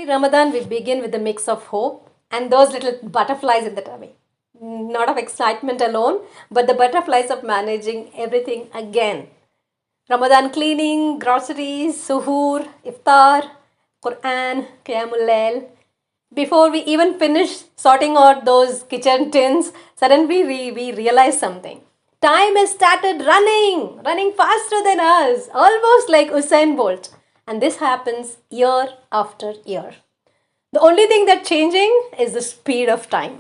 Every Ramadan, we begin with a mix of hope and those little butterflies in the tummy. Not of excitement alone, but the butterflies of managing everything again. Ramadan cleaning, groceries, suhoor, iftar, Quran, Qiyamul Layl. Before we even finish sorting out those kitchen tins, suddenly we realize something. Time has started running faster than us, almost like Usain Bolt. And this happens year after year. The only thing that's changing is the speed of time.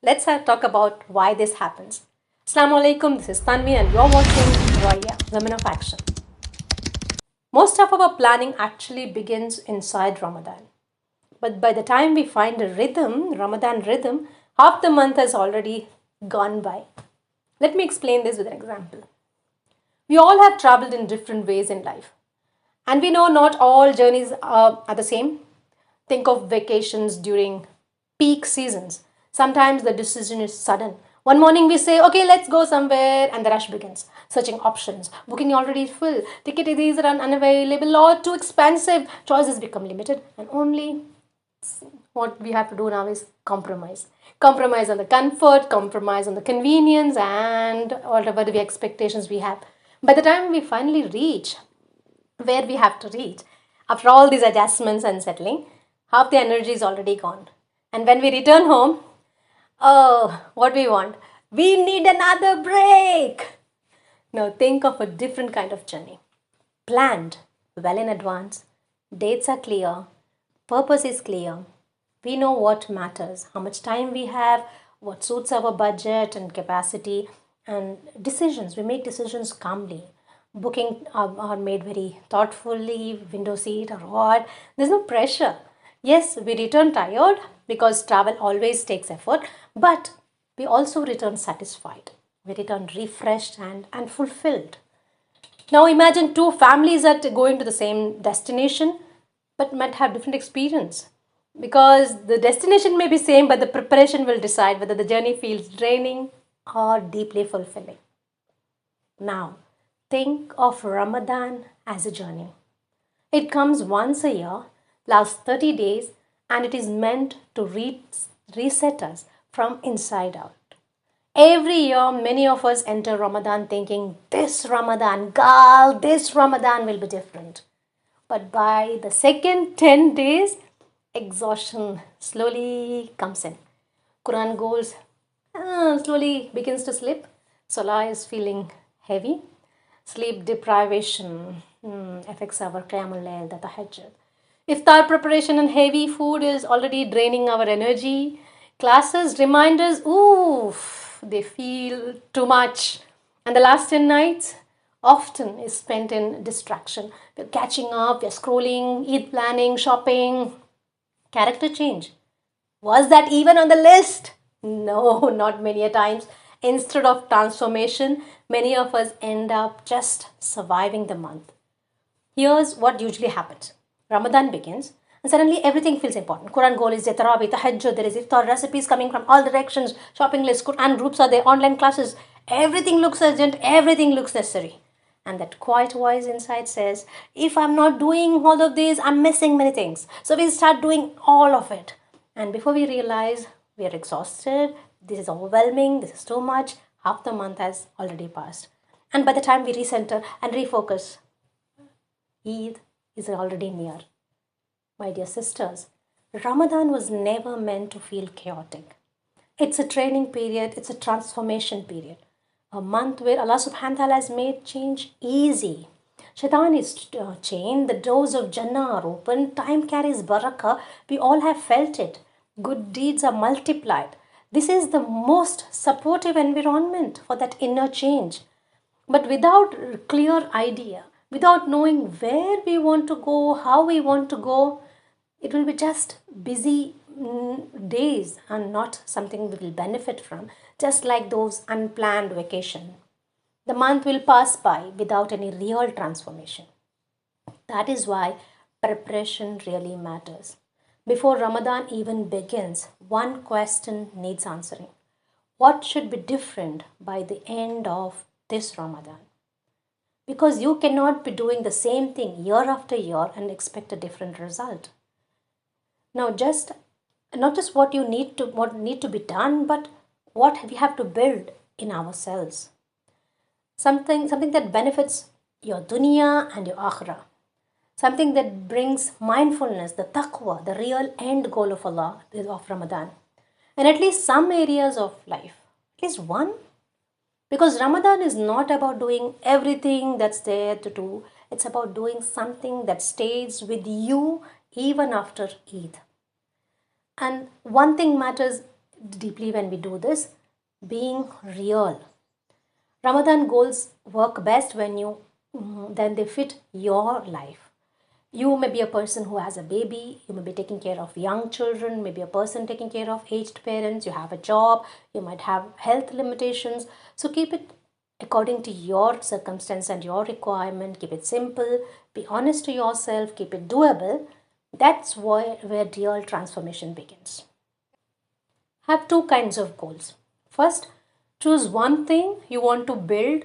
Let's talk about why this happens. Assalamu alaikum, this is Tanvi and you're watching Raai'ya, Women of Action. Most of our planning actually begins inside Ramadan. But by the time we find a rhythm, Ramadan rhythm, half the month has already gone by. Let me explain this with an example. We all have traveled in different ways in life. And we know not all journeys are the same. Think of vacations during peak seasons. Sometimes the decision is sudden. One morning we say, okay, let's go somewhere, and the rush begins. Searching options, booking already full, ticket is unavailable or too expensive, choices become limited, and only what we have to do now is compromise. Compromise on the comfort, compromise on the convenience, and whatever the expectations we have. By the time we finally reach where we have to reach, after all these adjustments and settling, half the energy is already gone. And when we return home, oh, what we want? We need another break. Now think of a different kind of journey. Planned well in advance, dates are clear, purpose is clear. We know what matters, how much time we have, what suits our budget and capacity, and decisions. We make decisions calmly. Booking are made very thoughtfully, window seat or what. There's no pressure. Yes, we return tired because travel always takes effort, but we also return satisfied. We return refreshed and fulfilled. Now imagine two families that going to the same destination but might have different experience because the destination may be same but the preparation will decide whether the journey feels draining or deeply fulfilling. Now, think of Ramadan as a journey. It comes once a year, lasts 30 days, and it is meant to reset us from inside out. Every year, many of us enter Ramadan thinking, this Ramadan, girl, this Ramadan will be different. But by the second 10 days, exhaustion slowly comes in. Quran goes slowly begins to slip. Salah is feeling heavy. Sleep deprivation affects our Qiyamul Layl, the Tahajjud. Iftar preparation and heavy food is already draining our energy. Classes remind us, oof, they feel too much. And the last 10 nights often is spent in distraction. We're catching up, we're scrolling, Eid planning, shopping. Character change. Was that even on the list? No, not many a times. Instead of transformation, many of us end up just surviving the month. Here's what usually happens. Ramadan begins and suddenly everything feels important. Quran goal is Tarawih, Tahajjud, there is iftar, recipes coming from all directions, shopping lists, Quran groups are there, online classes. Everything looks urgent, everything looks necessary. And that quiet voice inside says, if I'm not doing all of this, I'm missing many things. So we start doing all of it. And before we realize, we are exhausted, this is overwhelming, this is too much, half the month has already passed. And by the time we recenter and refocus, Eid is already near. My dear sisters, Ramadan was never meant to feel chaotic. It's a training period, it's a transformation period. A month where Allah subhanahu wa ta'ala has made change easy. Shaitan is chained, the doors of Jannah are open, time carries barakah, we all have felt it. Good deeds are multiplied. This is the most supportive environment for that inner change. But without a clear idea, without knowing where we want to go, how we want to go, it will be just busy days and not something we will benefit from, just like those unplanned vacation. The month will pass by without any real transformation. That is why preparation really matters. Before Ramadan even begins, one question needs answering. What should be different by the end of this Ramadan? Because you cannot be doing the same thing year after year and expect a different result. Now, just not just what need to be done, but what we have to build in ourselves. Something that benefits your dunya and your akhirah. Something that brings mindfulness, the taqwa, the real end goal of Allah, of Ramadan. And at least some areas of life. At least one. Because Ramadan is not about doing everything that's there to do. It's about doing something that stays with you even after Eid. And one thing matters deeply when we do this, being real. Ramadan goals work best when then they fit your life. You may be a person who has a baby, you may be taking care of young children, maybe a person taking care of aged parents, you have a job, you might have health limitations. So keep it according to your circumstance and your requirement. Keep it simple, be honest to yourself, keep it doable. That's where real transformation begins. Have two kinds of goals. First, choose one thing you want to build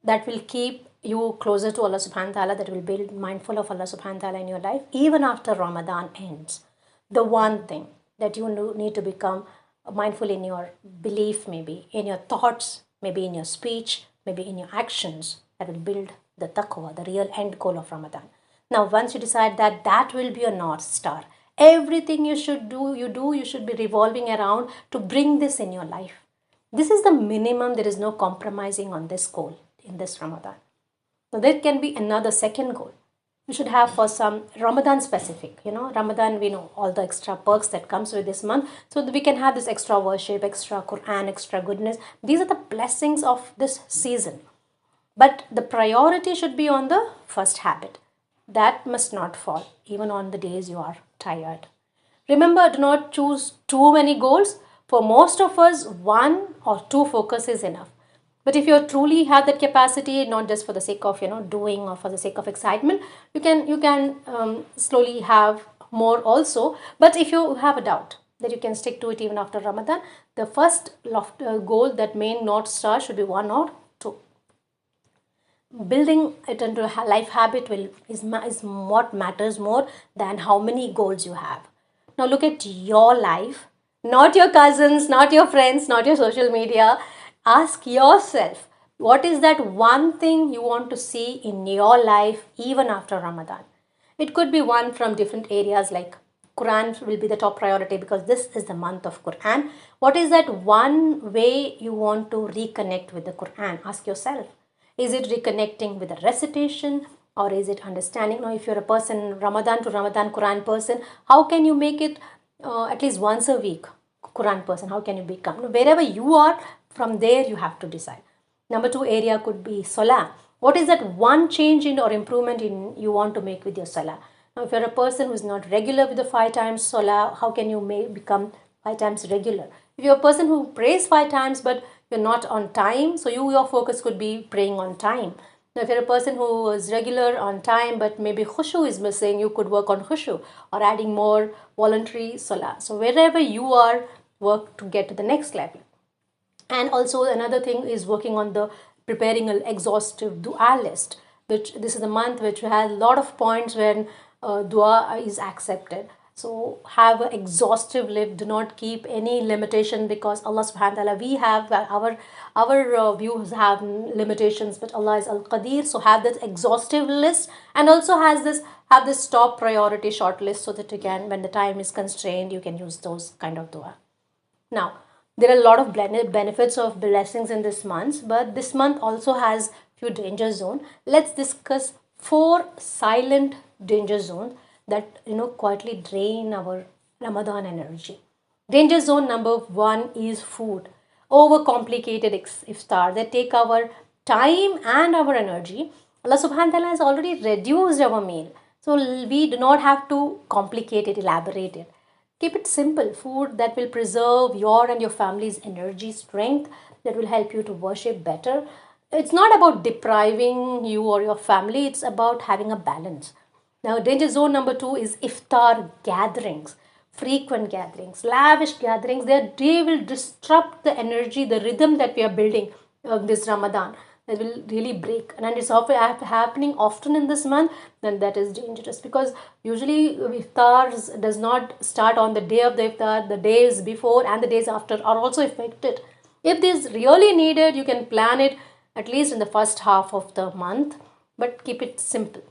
that will keep you closer to Allah subhanahu wa ta'ala, that will build mindful of Allah subhanahu wa ta'ala in your life even after Ramadan ends. The one thing that you need to become mindful in your belief, maybe in your thoughts, maybe in your speech, maybe in your actions, that will build the taqwa, the real end goal of Ramadan. Now, once you decide that, that will be your North Star. Everything you should be revolving around to bring this in your life. This is the minimum. There is no compromising on this goal in this Ramadan. Now, there can be another second goal. You should have for some Ramadan specific. Ramadan, we know all the extra perks that comes with this month. So we can have this extra worship, extra Quran, extra goodness. These are the blessings of this season. But the priority should be on the first habit. That must not fall, even on the days you are tired. Remember, do not choose too many goals. For most of us, one or two focus is enough. But if you truly have that capacity, not just for the sake of doing or for the sake of excitement, you can slowly have more also. But if you have a doubt that you can stick to it even after Ramadan, the first goal, that main North Star, should be one or two. Building it into a life habit is what matters more than how many goals you have. Now look at your life, not your cousins, not your friends, not your social media. Ask yourself, what is that one thing you want to see in your life even after Ramadan? It could be one from different areas, like Quran will be the top priority because this is the month of Quran. What is that one way you want to reconnect with the Quran? Ask yourself. Is it reconnecting with the recitation, or is it understanding? Now, if you're a person, Ramadan to Ramadan Quran person, how can you make it at least once a week Quran person? How can you become? Wherever you are, from there you have to decide. Number two area could be Salah. What is that one change in or improvement in you want to make with your Salah? Now, if you're a person who is not regular with the 5 times Salah, how can you become 5 times regular? If you're a person who prays 5 times but you're not on time, so your focus could be praying on time. Now, if you're a person who is regular on time but maybe khushu is missing, you could work on khushu or adding more voluntary Salah. So wherever you are, work to get to the next level. And also another thing is working on the preparing an exhaustive dua list, which this is a month which has a lot of points when dua is accepted. So have an exhaustive list. Do not keep any limitation, because Allah subhanahu wa ta'ala, we have our views have limitations, but Allah is al-Qadir. So have this exhaustive list, and also have this top priority short list, so that you can, when the time is constrained, you can use those kind of dua. Now, there are a lot of benefits of blessings in this month, but this month also has few danger zones. Let's discuss 4 silent danger zones that quietly drain our Ramadan energy. Danger zone number 1 is food. Overcomplicated iftar that take our time and our energy. Allah subhanahu wa ta'ala has already reduced our meal, so we do not have to complicate it, elaborate it. Keep it simple. Food that will preserve your and your family's energy, strength, that will help you to worship better. It's not about depriving you or your family, it's about having a balance. Now, danger zone number 2 is iftar gatherings, frequent gatherings, lavish gatherings. They will disrupt the energy, the rhythm that we are building this Ramadan. that will really break, and it's happening often in this month, then that is dangerous, because usually iftars does not start on the day of the iftar. The days before and the days after are also affected. If this really needed, you can plan it at least in the first half of the month, but keep it simple.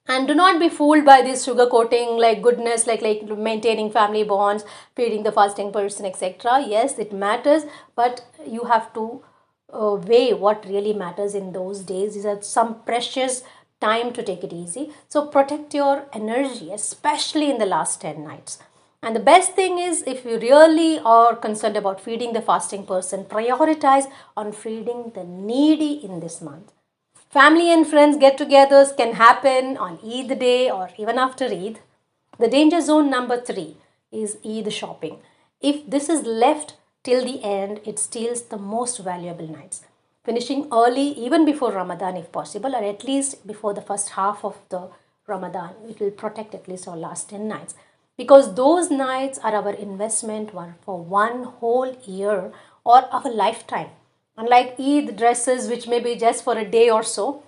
And do not be fooled by this sugar coating like goodness, like maintaining family bonds, feeding the fasting person, etc. Yes, it matters, but you have to weigh what really matters in those days. These are some precious time to take it easy. So protect your energy, especially in the last 10 nights. And the best thing is, if you really are concerned about feeding the fasting person, prioritize on feeding the needy in this month. Family and friends get togethers can happen on Eid day or even after Eid. The danger zone number 3 is Eid shopping. If this is left till the end, it steals the most valuable nights. Finishing early, even before Ramadan if possible, or at least before the first half of the Ramadan, it will protect at least our last 10 nights. Because those nights are our investment for one whole year or our lifetime. Unlike Eid dresses, which may be just for a day or so.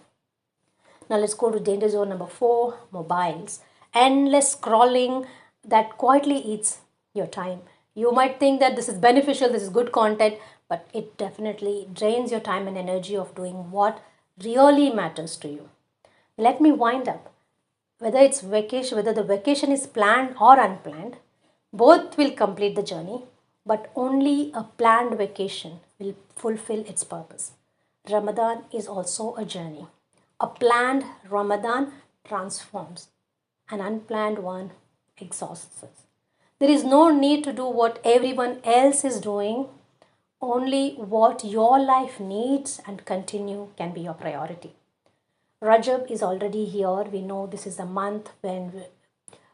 Now let's go to danger zone number 4, mobiles. Endless scrolling that quietly eats your time. You might think that this is beneficial, this is good content, but it definitely drains your time and energy of doing what really matters to you. Let me wind up. Whether it's vacation, whether the vacation is planned or unplanned, both will complete the journey, but only a planned vacation will fulfill its purpose. Ramadan is also a journey. A planned Ramadan transforms, an unplanned one exhausts us. There is no need to do what everyone else is doing. Only what your life needs and continue can be your priority. Rajab is already here. We know this is the month when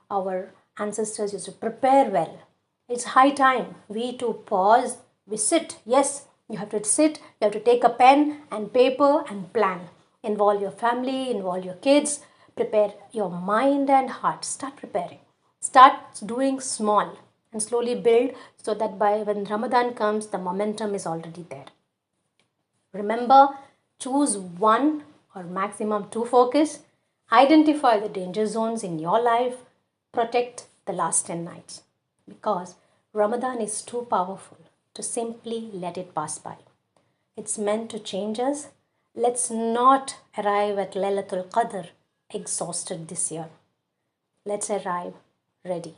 our ancestors used to prepare well. It's high time we to pause, we sit. Yes, you have to sit, you have to take a pen and paper and plan. Involve your family, involve your kids, prepare your mind and heart. Start preparing. Start doing small and slowly build, so that by when Ramadan comes, the momentum is already there. Remember, choose one or maximum two focus. Identify the danger zones in your life. Protect the last 10 nights. Because Ramadan is too powerful to simply let it pass by. It's meant to change us. Let's not arrive at Laylatul Qadr exhausted this year. Let's arrive ready.